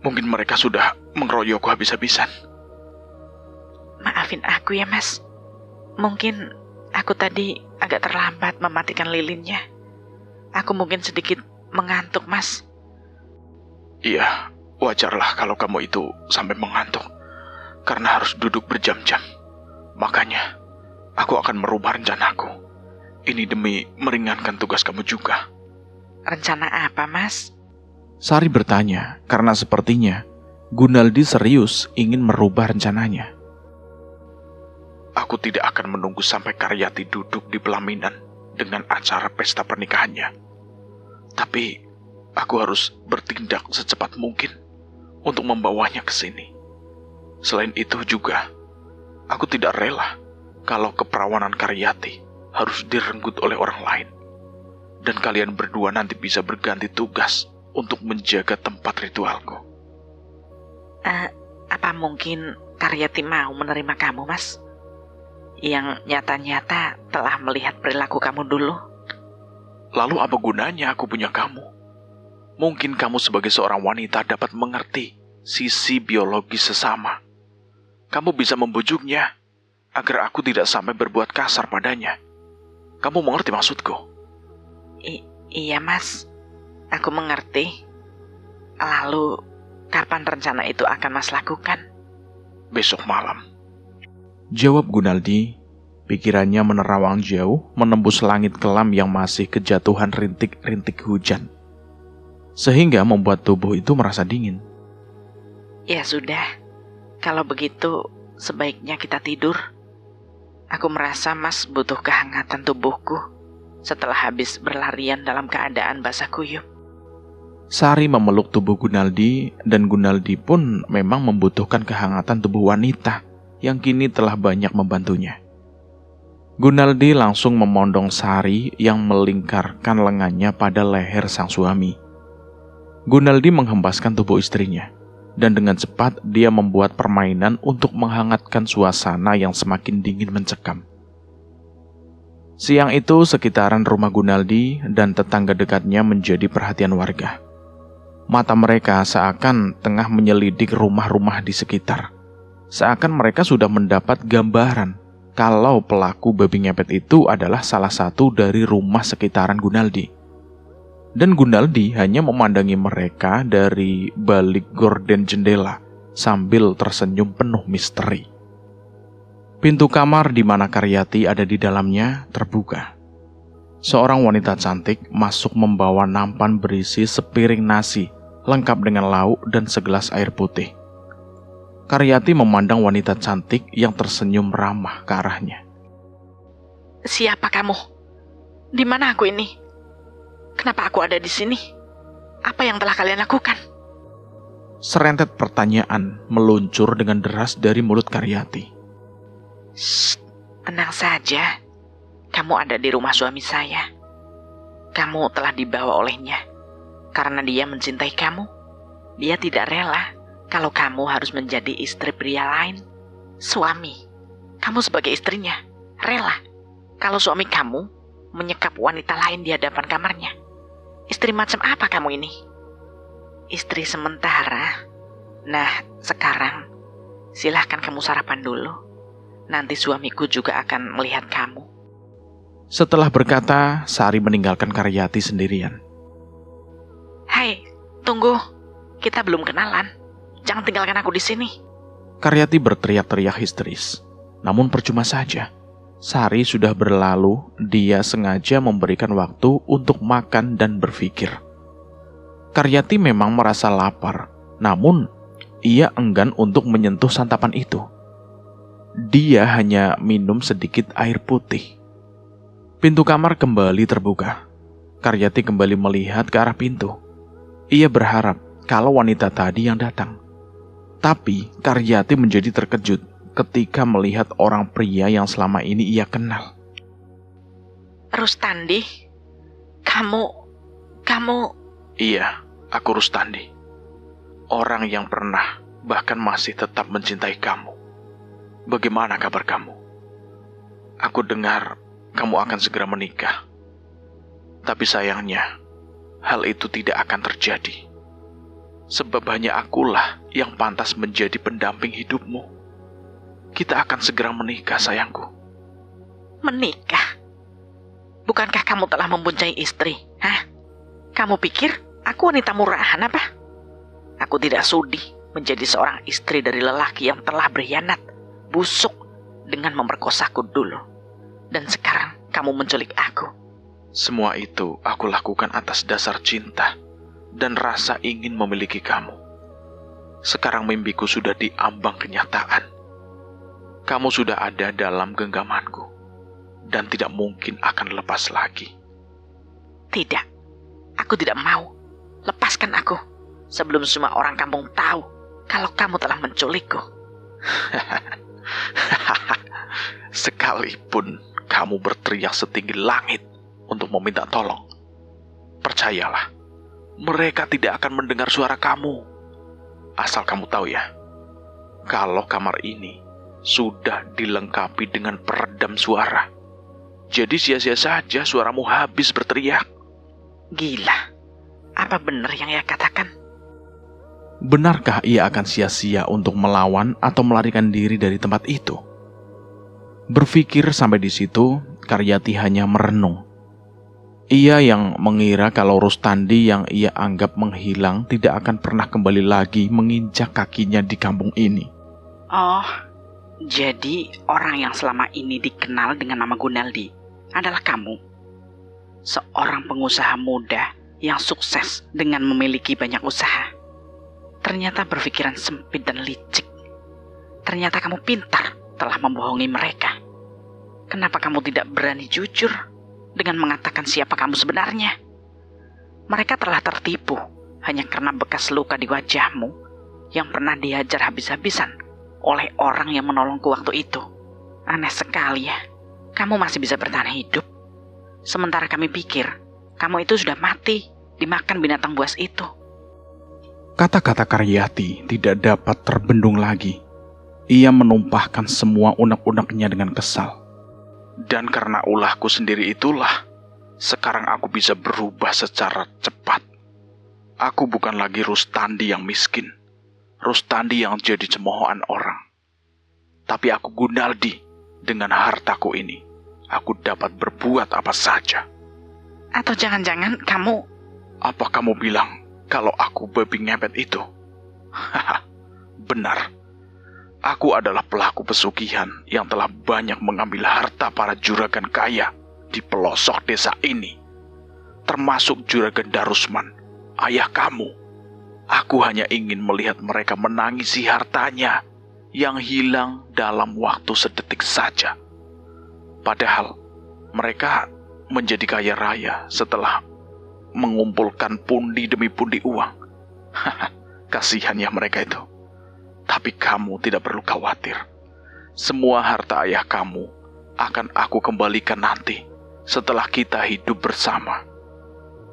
mungkin mereka sudah mengeroyokku habis-habisan. Maafin aku ya, Mas. Mungkin aku tadi agak terlambat mematikan lilinnya. Aku mungkin sedikit mengantuk, Mas. Iya, wajarlah kalau kamu itu sampai mengantuk, karena harus duduk berjam-jam. Makanya, aku akan merubah rencanaku. Ini demi meringankan tugas kamu juga. Rencana apa, Mas? Sari bertanya karena sepertinya Gunaldi serius ingin merubah rencananya. Aku tidak akan menunggu sampai Karyati duduk di pelaminan dengan acara pesta pernikahannya. Tapi aku harus bertindak secepat mungkin untuk membawanya ke sini. Selain itu juga, aku tidak rela kalau keperawanan Karyati harus direnggut oleh orang lain. Dan kalian berdua nanti bisa berganti tugas untuk menjaga tempat ritualku. Apa mungkin Karyati mau menerima kamu, Mas? Yang nyata-nyata telah melihat perilaku kamu dulu. Lalu apa gunanya aku punya kamu? Mungkin kamu sebagai seorang wanita dapat mengerti sisi biologis sesama. Kamu bisa membujuknya agar aku tidak sampai berbuat kasar padanya. Kamu mengerti maksudku? Iya, Mas. Aku mengerti. Lalu, kapan rencana itu akan Mas lakukan? Besok malam. Jawab Gunaldi. Pikirannya menerawang jauh, menembus langit kelam yang masih kejatuhan rintik-rintik hujan. Sehingga membuat tubuh itu merasa dingin. Ya sudah. Kalau begitu, sebaiknya kita tidur. Aku merasa Mas butuh kehangatan tubuhku setelah habis berlarian dalam keadaan basah kuyup. Sari memeluk tubuh Gunaldi, dan Gunaldi pun memang membutuhkan kehangatan tubuh wanita yang kini telah banyak membantunya. Gunaldi langsung memondong Sari yang melingkarkan lengannya pada leher sang suami. Gunaldi menghempaskan tubuh istrinya, dan dengan cepat dia membuat permainan untuk menghangatkan suasana yang semakin dingin mencekam. Siang itu sekitaran rumah Gunaldi dan tetangga dekatnya menjadi perhatian warga. Mata mereka seakan tengah menyelidik rumah-rumah di sekitar. Seakan mereka sudah mendapat gambaran kalau pelaku babi ngepet itu adalah salah satu dari rumah sekitaran Gunaldi. Dan Gunaldi hanya memandangi mereka dari balik gorden jendela sambil tersenyum penuh misteri. Pintu kamar di mana Karyati ada di dalamnya terbuka. Seorang wanita cantik masuk membawa nampan berisi sepiring nasi, lengkap dengan lauk dan segelas air putih. Karyati memandang wanita cantik yang tersenyum ramah ke arahnya. Siapa kamu? Di mana aku ini? Kenapa aku ada di sini? Apa yang telah kalian lakukan? Serentet pertanyaan meluncur dengan deras dari mulut Karyati. Shh, tenang saja. Kamu ada di rumah suami saya. Kamu telah dibawa olehnya. Karena dia mencintai kamu. Dia tidak rela kalau kamu harus menjadi istri pria lain. Suami, kamu sebagai istrinya rela kalau suami kamu menyekap wanita lain di hadapan kamarnya. Istri macam apa kamu ini? Istri sementara. Nah, sekarang silahkan kamu sarapan dulu. Nanti suamiku juga akan melihat kamu. Setelah berkata, Sari meninggalkan Karyati sendirian. Hai, tunggu. Kita belum kenalan. Jangan tinggalkan aku di sini. Karyati berteriak-teriak histeris. Namun percuma saja. Sari sudah berlalu, dia sengaja memberikan waktu untuk makan dan berpikir. Karyati memang merasa lapar, namun ia enggan untuk menyentuh santapan itu. Dia hanya minum sedikit air putih. Pintu kamar kembali terbuka. Karyati kembali melihat ke arah pintu. Ia berharap kalau wanita tadi yang datang. Tapi Karyati menjadi terkejut ketika melihat orang pria yang selama ini ia kenal. Rustandi, kamu... Iya, aku Rustandi. Orang yang pernah, bahkan masih tetap mencintai kamu. Bagaimana kabar kamu? Aku dengar kamu akan segera menikah. Tapi sayangnya, hal itu tidak akan terjadi. Sebab hanya akulah yang pantas menjadi pendamping hidupmu. Kita akan segera menikah, sayangku. Menikah? Bukankah kamu telah mempunyai istri? Hah? Kamu pikir aku wanita murahan apa? Aku tidak sudi menjadi seorang istri dari lelaki yang telah berkhianat, busuk dengan memerkosaku dulu. Dan sekarang kamu menculik aku. Semua itu aku lakukan atas dasar cinta dan rasa ingin memiliki kamu. Sekarang mimpiku sudah diambang kenyataan. Kamu sudah ada dalam genggamanku, dan tidak mungkin akan lepas lagi. Tidak, aku tidak mau. Lepaskan aku, sebelum semua orang kampung tahu kalau kamu telah menculikku. Sekalipun kamu berteriak setinggi langit untuk meminta tolong, percayalah, mereka tidak akan mendengar suara kamu. Asal kamu tahu ya, kalau kamar ini sudah dilengkapi dengan peredam suara, jadi sia-sia saja suaramu habis berteriak. Gila, apa benar yang ia katakan? Benarkah ia akan sia-sia untuk melawan atau melarikan diri dari tempat itu? Berpikir sampai di situ, Karyati hanya merenung. Ia yang mengira kalau Rustandi yang ia anggap menghilang tidak akan pernah kembali lagi menginjak kakinya di kampung ini. Oh, jadi orang yang selama ini dikenal dengan nama Gunaldi adalah kamu. Seorang pengusaha muda yang sukses dengan memiliki banyak usaha. Ternyata berpikiran sempit dan licik. Ternyata kamu pintar telah membohongi mereka. Kenapa kamu tidak berani jujur dengan mengatakan siapa kamu sebenarnya? Mereka telah tertipu hanya karena bekas luka di wajahmu yang pernah dihajar habis-habisan oleh orang yang menolongku waktu itu. Aneh sekali ya, kamu masih bisa bertahan hidup. Sementara kami pikir, kamu itu sudah mati, dimakan binatang buas itu. Kata-kata Karyati tidak dapat terbendung lagi. Ia menumpahkan semua unek-uneknya dengan kesal. Dan karena ulahku sendiri itulah, sekarang aku bisa berubah secara cepat. Aku bukan lagi Rustandi yang miskin, Rustandi yang jadi cemoohan orang. Tapi aku Gunaldi, dengan hartaku ini, aku dapat berbuat apa saja. Atau jangan-jangan kamu... Apa kamu bilang kalau aku babi ngepet itu? Haha, benar. Aku adalah pelaku pesugihan yang telah banyak mengambil harta para juragan kaya di pelosok desa ini. Termasuk Juragan Darusman, ayah kamu. Aku hanya ingin melihat mereka menangisi hartanya yang hilang dalam waktu sedetik saja. Padahal mereka menjadi kaya raya setelah mengumpulkan pundi demi pundi uang. Haha, kasihan ya mereka itu. Tapi kamu tidak perlu khawatir. Semua harta ayah kamu akan aku kembalikan nanti setelah kita hidup bersama.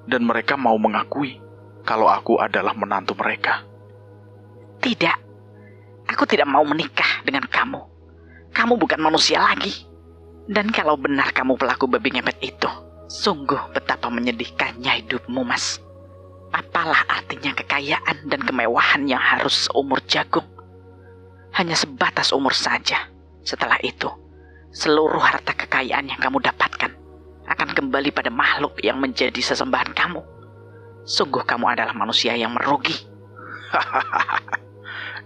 Dan mereka mau mengakui kalau aku adalah menantu mereka. Tidak, aku tidak mau menikah dengan kamu. Kamu bukan manusia lagi. Dan kalau benar kamu pelaku babi ngepet itu, sungguh betapa menyedihkannya hidupmu, Mas. Apalah artinya kekayaan dan kemewahan yang harus seumur jagung? Hanya sebatas umur saja. Setelah itu, seluruh harta kekayaan yang kamu dapatkan akan kembali pada makhluk yang menjadi sesembahan kamu. Sungguh kamu adalah manusia yang merugi.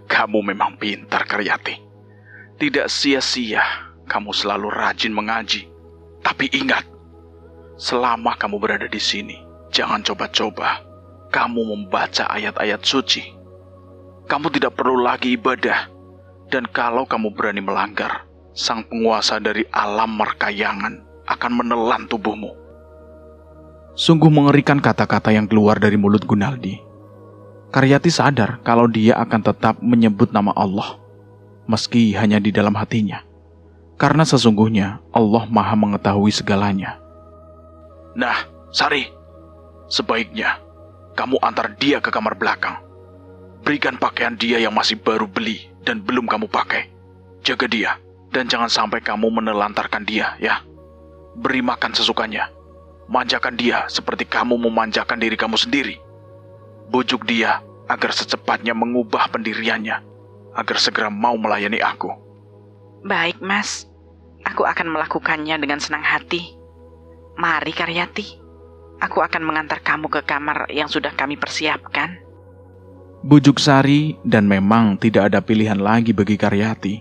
Kamu memang pintar, Karyati. Tidak sia-sia kamu selalu rajin mengaji. Tapi ingat, selama kamu berada di sini, jangan coba-coba kamu membaca ayat-ayat suci. Kamu tidak perlu lagi ibadah. Dan kalau kamu berani melanggar, sang penguasa dari alam markayangan akan menelan tubuhmu. Sungguh mengerikan kata-kata yang keluar dari mulut Gunaldi. Karyati sadar kalau dia akan tetap menyebut nama Allah, meski hanya di dalam hatinya. Karena sesungguhnya Allah Maha mengetahui segalanya. Nah, Sari, sebaiknya kamu antar dia ke kamar belakang. Berikan pakaian dia yang masih baru beli dan belum kamu pakai. Jaga dia, dan jangan sampai kamu menelantarkan dia, ya. Beri makan sesukanya. Manjakan dia seperti kamu memanjakan diri kamu sendiri. Bujuk dia agar secepatnya mengubah pendiriannya, agar segera mau melayani aku. Baik, Mas. Aku akan melakukannya dengan senang hati. Mari, Karyati. Aku akan mengantar kamu ke kamar yang sudah kami persiapkan. Bujuk Sari, dan memang tidak ada pilihan lagi bagi Karyati.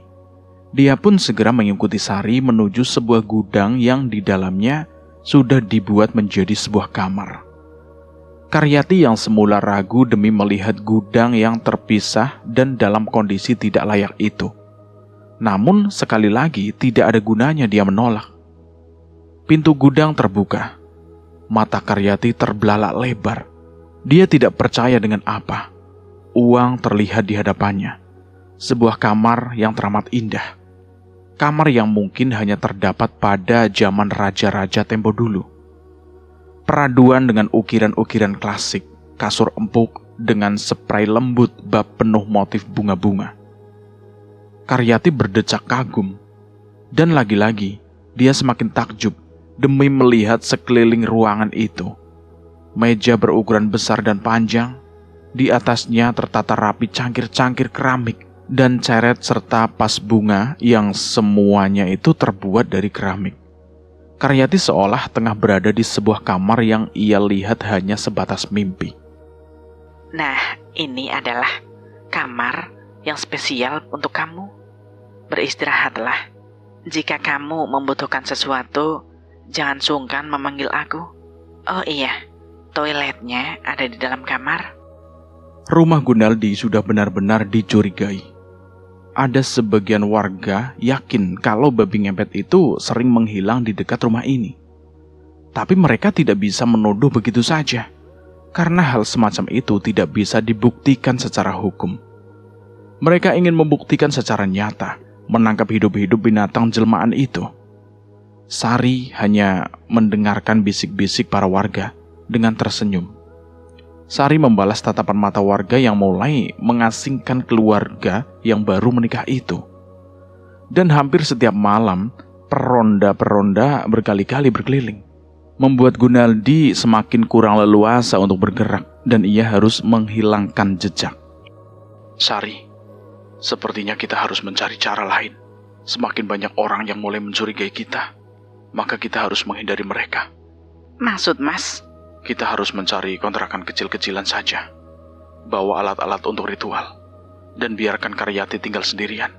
Dia pun segera mengikuti Sari menuju sebuah gudang yang di dalamnya sudah dibuat menjadi sebuah kamar. Karyati yang semula ragu demi melihat gudang yang terpisah dan dalam kondisi tidak layak itu. Namun sekali lagi tidak ada gunanya dia menolak. Pintu gudang terbuka. Mata Karyati terbelalak lebar. Dia tidak percaya dengan apa. Uang terlihat di hadapannya. Sebuah kamar yang teramat indah. Kamar yang mungkin hanya terdapat pada zaman raja-raja tempo dulu. Peraduan dengan ukiran-ukiran klasik, kasur empuk dengan spray lembut bak penuh motif bunga-bunga. Karyati berdecak kagum. Dan lagi-lagi, dia semakin takjub demi melihat sekeliling ruangan itu. Meja berukuran besar dan panjang, di atasnya tertata rapi cangkir-cangkir keramik dan ceret serta vas bunga yang semuanya itu terbuat dari keramik. Karyati seolah tengah berada di sebuah kamar yang ia lihat hanya sebatas mimpi. Nah, ini adalah kamar yang spesial untuk kamu. Beristirahatlah. Jika kamu membutuhkan sesuatu, jangan sungkan memanggil aku. Oh iya, toiletnya ada di dalam kamar. Rumah Gunaldi sudah benar-benar dicurigai. Ada sebagian warga yakin kalau babi ngepet itu sering menghilang di dekat rumah ini. Tapi mereka tidak bisa menuduh begitu saja, karena hal semacam itu tidak bisa dibuktikan secara hukum. Mereka ingin membuktikan secara nyata, menangkap hidup-hidup binatang jelmaan itu. Sari hanya mendengarkan bisik-bisik para warga dengan tersenyum. Sari membalas tatapan mata warga yang mulai mengasingkan keluarga yang baru menikah itu. Dan hampir setiap malam, peronda-peronda berkali-kali berkeliling, membuat Gunaldi semakin kurang leluasa untuk bergerak, dan ia harus menghilangkan jejak. Sari, sepertinya kita harus mencari cara lain. Semakin banyak orang yang mulai mencurigai kita, maka kita harus menghindari mereka. Maksud Mas? Kita harus mencari kontrakan kecil-kecilan saja. Bawa alat-alat untuk ritual. Dan biarkan Karyati tinggal sendirian.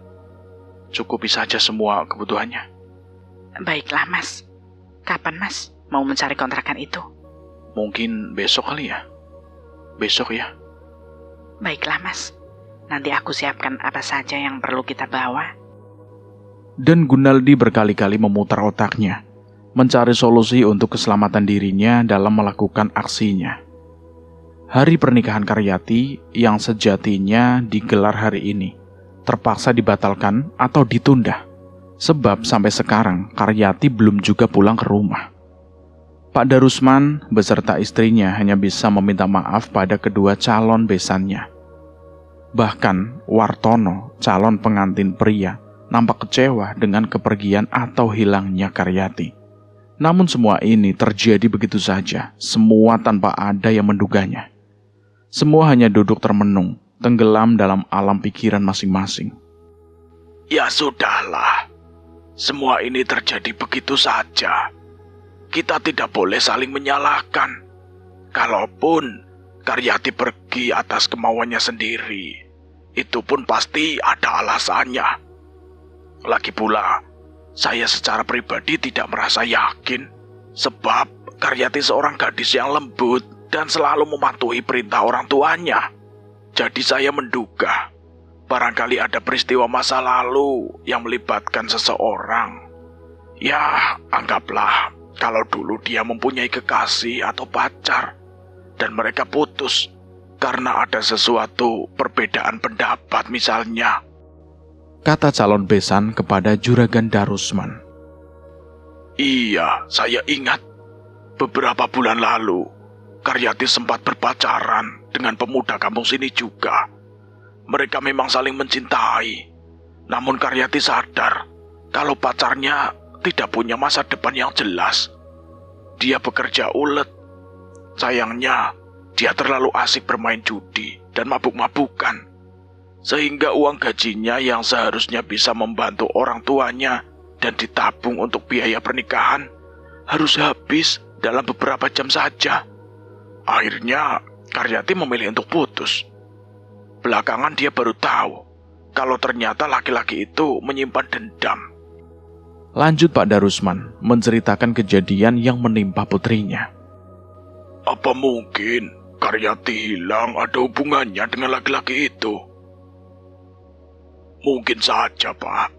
Cukupi saja semua kebutuhannya. Baiklah Mas. Kapan Mas mau mencari kontrakan itu? Mungkin besok kali ya. Besok ya. Baiklah Mas. Nanti aku siapkan apa saja yang perlu kita bawa. Dan Gunaldi berkali-kali memutar otaknya, mencari solusi untuk keselamatan dirinya dalam melakukan aksinya. Hari pernikahan Karyati yang sejatinya digelar hari ini terpaksa dibatalkan atau ditunda, sebab sampai sekarang Karyati belum juga pulang ke rumah. Pak Darusman beserta istrinya hanya bisa meminta maaf pada kedua calon besannya. Bahkan Wartono, calon pengantin pria, nampak kecewa dengan kepergian atau hilangnya Karyati. Namun semua ini terjadi begitu saja, semua tanpa ada yang menduganya. Semua hanya duduk termenung, tenggelam dalam alam pikiran masing-masing. Ya sudahlah, semua ini terjadi begitu saja. Kita tidak boleh saling menyalahkan. Kalaupun Karyati pergi atas kemauannya sendiri, itu pun pasti ada alasannya. Lagi pula, saya secara pribadi tidak merasa yakin, sebab Karyati seorang gadis yang lembut dan selalu mematuhi perintah orang tuanya. Jadi saya menduga, barangkali ada peristiwa masa lalu yang melibatkan seseorang. Ya, anggaplah kalau dulu dia mempunyai kekasih atau pacar, dan mereka putus karena ada sesuatu perbedaan pendapat misalnya. Kata calon besan kepada Juragan Darusman. Iya, saya ingat. Beberapa bulan lalu, Karyati sempat berpacaran dengan pemuda kampung sini juga. Mereka memang saling mencintai. Namun Karyati sadar kalau pacarnya tidak punya masa depan yang jelas. Dia bekerja ulet. Sayangnya, dia terlalu asik bermain judi dan mabuk-mabukan. Sehingga uang gajinya yang seharusnya bisa membantu orang tuanya dan ditabung untuk biaya pernikahan harus habis dalam beberapa jam saja. Akhirnya Karyati memilih untuk putus. Belakangan dia baru tahu kalau ternyata laki-laki itu menyimpan dendam. Lanjut Pak Darusman menceritakan kejadian yang menimpa putrinya. Apa mungkin Karyati hilang ada hubungannya dengan laki-laki itu? Mungkin saja, Pak.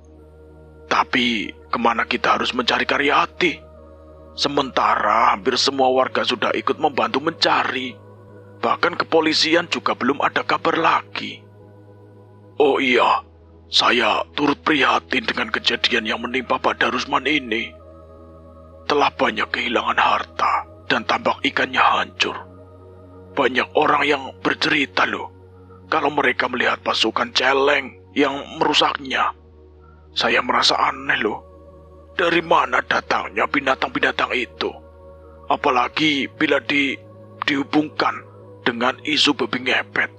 Tapi kemana kita harus mencari Karyati? Sementara hampir semua warga sudah ikut membantu mencari. Bahkan kepolisian juga belum ada kabar lagi. Oh iya, saya turut prihatin dengan kejadian yang menimpa Pak Darusman ini. Telah banyak kehilangan harta dan tambak ikannya hancur. Banyak orang yang bercerita loh, kalau mereka melihat pasukan celeng yang merusaknya. Saya merasa aneh loh, dari mana datangnya binatang-binatang itu? Apalagi bila dihubungkan dengan isu babi ngepet.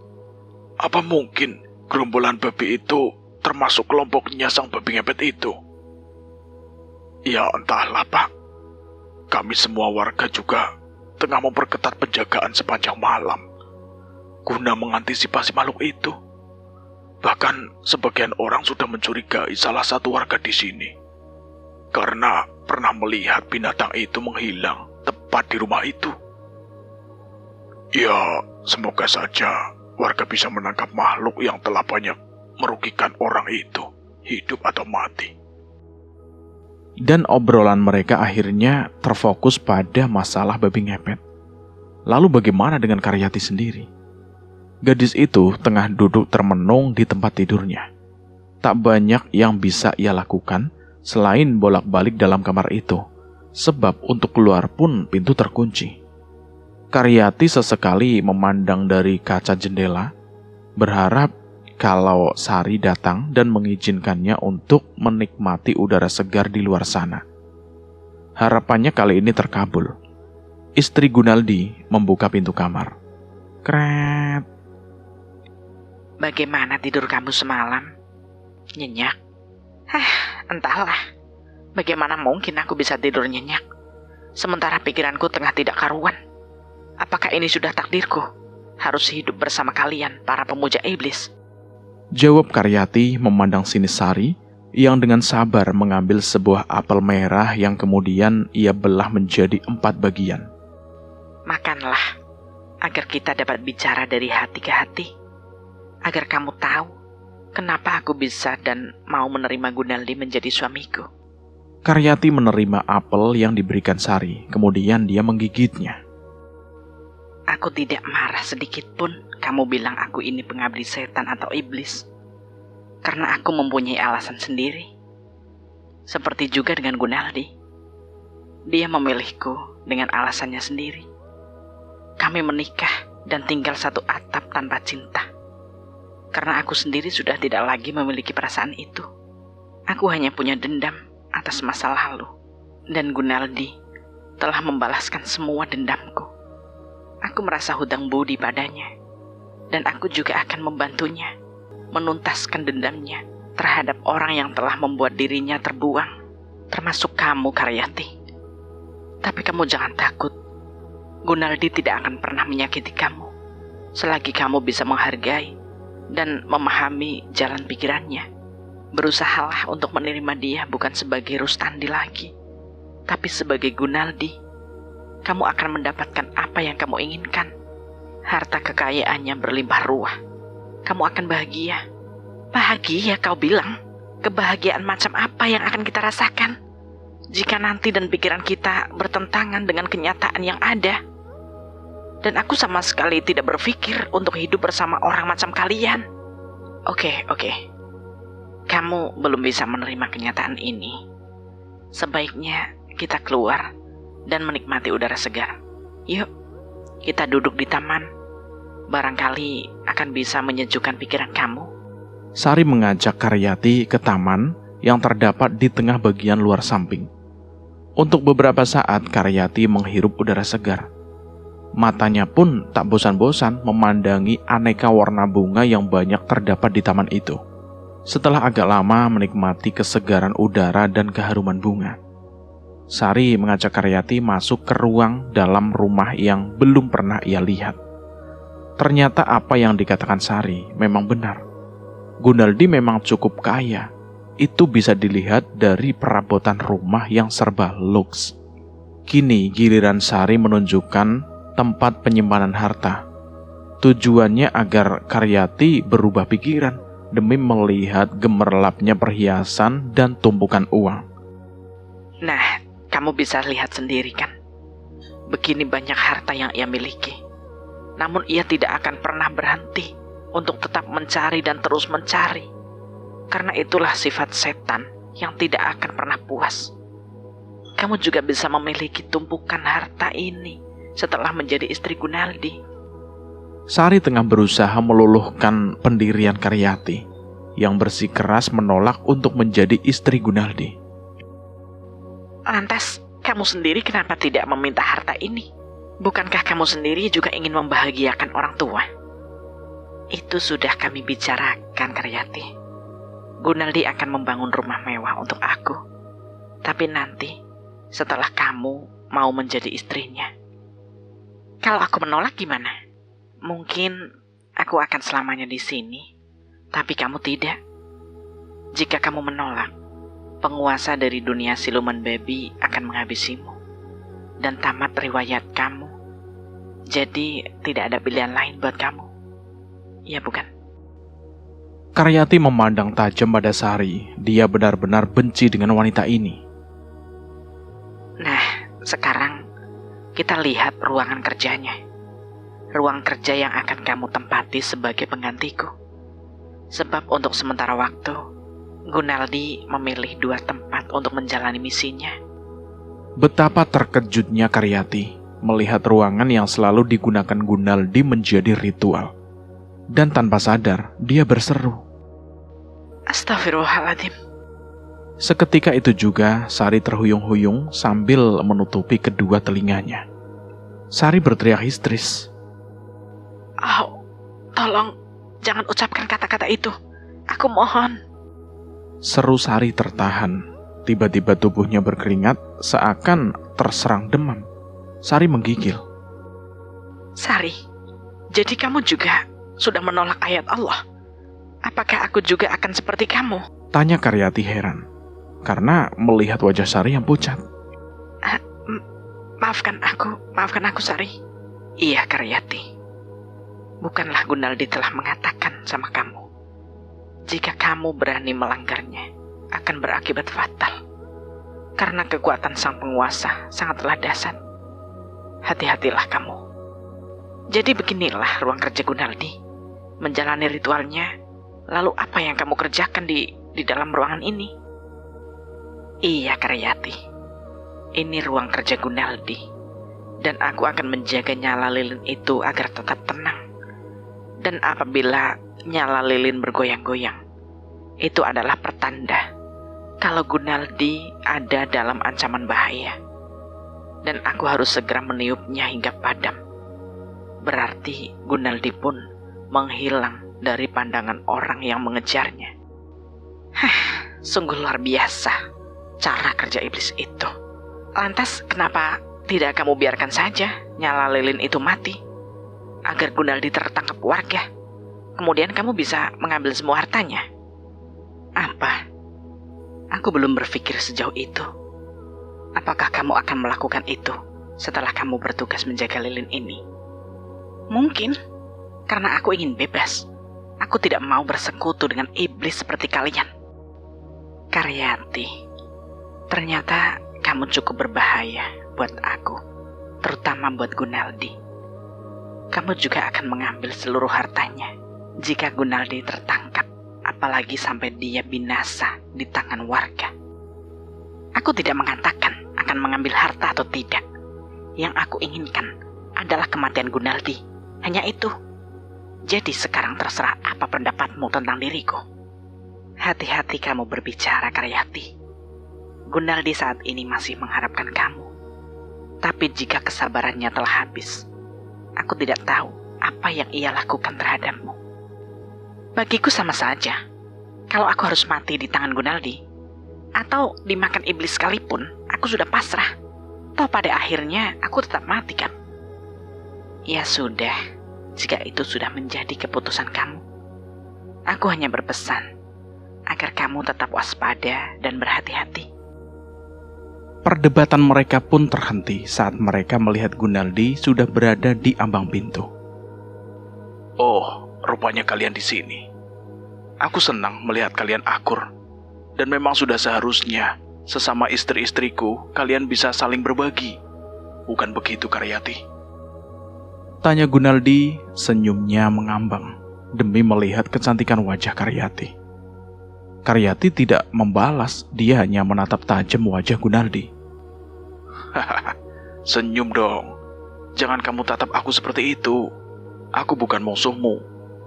Apa mungkin gerombolan babi itu termasuk kelompoknya sang babi ngepet itu? Ya entahlah, Pak. Kami semua warga juga tengah memperketat penjagaan sepanjang malam guna mengantisipasi makhluk itu. Bahkan sebagian orang sudah mencurigai salah satu warga di sini karena pernah melihat binatang itu menghilang tepat di rumah itu. Ya, semoga saja warga bisa menangkap makhluk yang telah banyak merugikan orang itu, hidup atau mati. Dan obrolan mereka akhirnya terfokus pada masalah babi ngepet. Lalu bagaimana dengan Karyati sendiri? Gadis itu tengah duduk termenung di tempat tidurnya. Tak banyak yang bisa ia lakukan selain bolak-balik dalam kamar itu, sebab untuk keluar pun pintu terkunci. Karyati sesekali memandang dari kaca jendela, berharap kalau Sari datang dan mengizinkannya untuk menikmati udara segar di luar sana. Harapannya kali ini terkabul. Istri Gunaldi membuka pintu kamar. Kret. Bagaimana tidur kamu semalam? Nyenyak? Entahlah. Bagaimana mungkin aku bisa tidur nyenyak? Sementara pikiranku tengah tidak karuan. Apakah ini sudah takdirku? Harus hidup bersama kalian, para pemuja iblis. Jawab Karyati memandang Sinisari yang dengan sabar mengambil sebuah apel merah yang kemudian ia belah menjadi 4 bagian. Makanlah, agar kita dapat bicara dari hati ke hati. Agar kamu tahu kenapa aku bisa dan mau menerima Gunaldi menjadi suamiku. Karyati menerima apel yang diberikan Sari, kemudian dia menggigitnya. Aku tidak marah sedikit pun kamu bilang aku ini pengabdi setan atau iblis. Karena aku mempunyai alasan sendiri. Seperti juga dengan Gunaldi. Dia memilihku dengan alasannya sendiri. Kami menikah dan tinggal satu atap tanpa cinta. Karena aku sendiri sudah tidak lagi memiliki perasaan itu. Aku hanya punya dendam atas masa lalu. Dan Gunaldi telah membalaskan semua dendamku. Aku merasa hutang budi padanya, dan aku juga akan membantunya menuntaskan dendamnya terhadap orang yang telah membuat dirinya terbuang, termasuk kamu, Karyati. Tapi kamu jangan takut, Gunaldi tidak akan pernah menyakiti kamu, selagi kamu bisa menghargai dan memahami jalan pikirannya. Berusahalah untuk menerima dia bukan sebagai Rustandi lagi, tapi sebagai Gunaldi. Kamu akan mendapatkan apa yang kamu inginkan. Harta kekayaannya berlimpah ruah. Kamu akan bahagia. Bahagia kau bilang? Kebahagiaan macam apa yang akan kita rasakan jika nanti dan pikiran kita bertentangan dengan kenyataan yang ada? Dan aku sama sekali tidak berpikir untuk hidup bersama orang macam kalian. Oke. Kamu belum bisa menerima kenyataan ini. Sebaiknya kita keluar dan menikmati udara segar. Yuk, kita duduk di taman. Barangkali akan bisa menyejukkan pikiran kamu. Sari mengajak Karyati ke taman yang terdapat di tengah bagian luar samping. Untuk beberapa saat Karyati menghirup udara segar. Matanya pun tak bosan-bosan memandangi aneka warna bunga yang banyak terdapat di taman itu. Setelah agak lama menikmati kesegaran udara dan keharuman bunga, Sari mengajak Karyati masuk ke ruang dalam rumah yang belum pernah ia lihat. Ternyata apa yang dikatakan Sari memang benar. Gunaldi memang cukup kaya. Itu bisa dilihat dari perabotan rumah yang serba luks. Kini giliran Sari menunjukkan tempat penyimpanan harta Tujuannya agar Karyati berubah pikiran demi melihat gemerlapnya perhiasan dan tumpukan uang. Nah, kamu bisa lihat sendiri kan? Begini banyak harta yang ia miliki. Namun ia tidak akan pernah berhenti untuk tetap mencari dan terus mencari. Karena itulah sifat setan yang tidak akan pernah puas. Kamu juga bisa memiliki tumpukan harta ini setelah menjadi istri Gunaldi. Sari tengah berusaha meluluhkan pendirian Karyati yang bersikeras menolak untuk menjadi istri Gunaldi. Lantas, kamu sendiri kenapa tidak meminta harta ini? Bukankah kamu sendiri juga ingin membahagiakan orang tua? Itu sudah kami bicarakan, Karyati. Gunaldi akan membangun rumah mewah untuk aku. Tapi nanti, setelah kamu mau menjadi istrinya. Kalau aku menolak gimana? Mungkin aku akan selamanya di sini, tapi kamu tidak. Jika kamu menolak, penguasa dari dunia siluman babi akan menghabisimu dan tamat riwayat kamu. Jadi tidak ada pilihan lain buat kamu. Iya bukan? Karyati memandang tajam pada Sari. Dia benar-benar benci dengan wanita ini. Nah, sekarang kita lihat ruangan kerjanya. Ruang kerja yang akan kamu tempati sebagai penggantiku. Sebab untuk sementara waktu, Gunaldi memilih 2 tempat untuk menjalani misinya. Betapa terkejutnya Karyati melihat ruangan yang selalu digunakan Gunaldi menjadi ritual. Dan tanpa sadar, dia berseru. Astagfirullahaladzim. Seketika itu juga, Sari terhuyung-huyung sambil menutupi kedua telinganya. Sari berteriak histeris. Oh, tolong jangan ucapkan kata-kata itu. Aku mohon. Seru Sari tertahan. Tiba-tiba tubuhnya berkeringat seakan terserang demam. Sari menggigil. Sari, jadi kamu juga sudah menolak ayat Allah? Apakah aku juga akan seperti kamu? Tanya Karyati heran, karena melihat wajah Sari yang pucat. Maafkan aku Sari. Iya Karyati. Bukanlah Gunaldi telah mengatakan sama kamu, jika kamu berani melanggarnya, akan berakibat fatal. Karena kekuatan sang penguasa sangatlah dahsyat. Hati-hatilah kamu. Jadi beginilah ruang kerja Gunaldi. Menjalani ritualnya, lalu apa yang kamu kerjakan di dalam ruangan ini? Iya Karyati, ini ruang kerja Gunaldi. Dan aku akan menjaga nyala lilin itu agar tetap tenang. Dan apabila nyala lilin bergoyang-goyang, itu adalah pertanda kalau Gunaldi ada dalam ancaman bahaya. Dan aku harus segera meniupnya hingga padam. Berarti Gunaldi pun menghilang dari pandangan orang yang mengejarnya. Sungguh luar biasa cara kerja iblis itu. Lantas kenapa tidak kamu biarkan saja nyala lilin itu mati, agar Gunaldi tertangkap warga? Kemudian kamu bisa mengambil semua hartanya. Apa? Aku belum berpikir sejauh itu. Apakah kamu akan melakukan itu setelah kamu bertugas menjaga lilin ini? Mungkin, karena aku ingin bebas. Aku tidak mau bersekutu dengan iblis seperti kalian. Karyati, ternyata kamu cukup berbahaya buat aku, terutama buat Gunaldi. Kamu juga akan mengambil seluruh hartanya jika Gunaldi tertangkap, apalagi sampai dia binasa di tangan warga. Aku tidak mengatakan akan mengambil harta atau tidak. Yang aku inginkan adalah kematian Gunaldi. Hanya itu. Jadi sekarang terserah apa pendapatmu tentang diriku. Hati-hati kamu berbicara, Karyati. Gunaldi saat ini masih mengharapkan kamu. Tapi jika kesabarannya telah habis, aku tidak tahu apa yang ia lakukan terhadapmu. Bagiku sama saja. Kalau aku harus mati di tangan Gunaldi, atau dimakan iblis sekalipun, aku sudah pasrah. Toh pada akhirnya aku tetap mati kan? Ya sudah, jika itu sudah menjadi keputusan kamu. Aku hanya berpesan agar kamu tetap waspada dan berhati-hati. Perdebatan mereka pun terhenti saat mereka melihat Gunaldi sudah berada di ambang pintu. Oh, rupanya kalian di sini. Aku senang melihat kalian akur. Dan memang sudah seharusnya sesama istri-istriku kalian bisa saling berbagi. Bukan begitu, Karyati? Tanya Gunaldi, senyumnya mengambang demi melihat kecantikan wajah Karyati. Karyati tidak membalas, dia hanya menatap tajam wajah Gunaldi. Hahaha, senyum dong. Jangan kamu tatap aku seperti itu. Aku bukan musuhmu,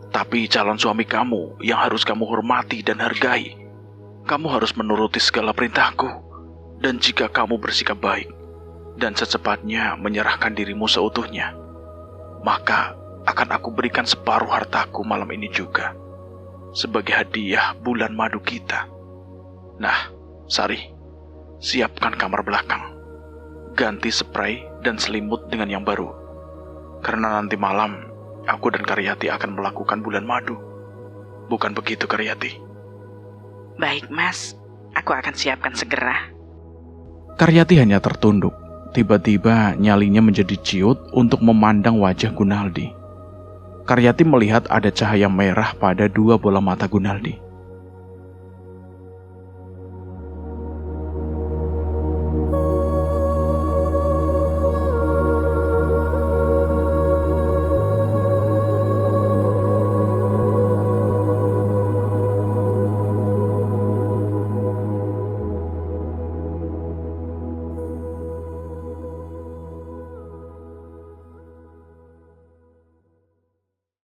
tapi calon suami kamu yang harus kamu hormati dan hargai. Kamu harus menuruti segala perintahku. Dan jika kamu bersikap baik dan secepatnya menyerahkan dirimu seutuhnya, maka akan aku berikan separuh hartaku malam ini juga, sebagai hadiah bulan madu kita. Nah, Sari, siapkan kamar belakang. Ganti spray dan selimut dengan yang baru. Karena nanti malam, aku dan Karyati akan melakukan bulan madu. Bukan begitu, Karyati? Baik, Mas. Aku akan siapkan segera. Karyati hanya tertunduk. Tiba-tiba nyalinya menjadi ciut untuk memandang wajah Gunaldi. Karyati melihat ada cahaya merah pada dua bola mata Gunaldi.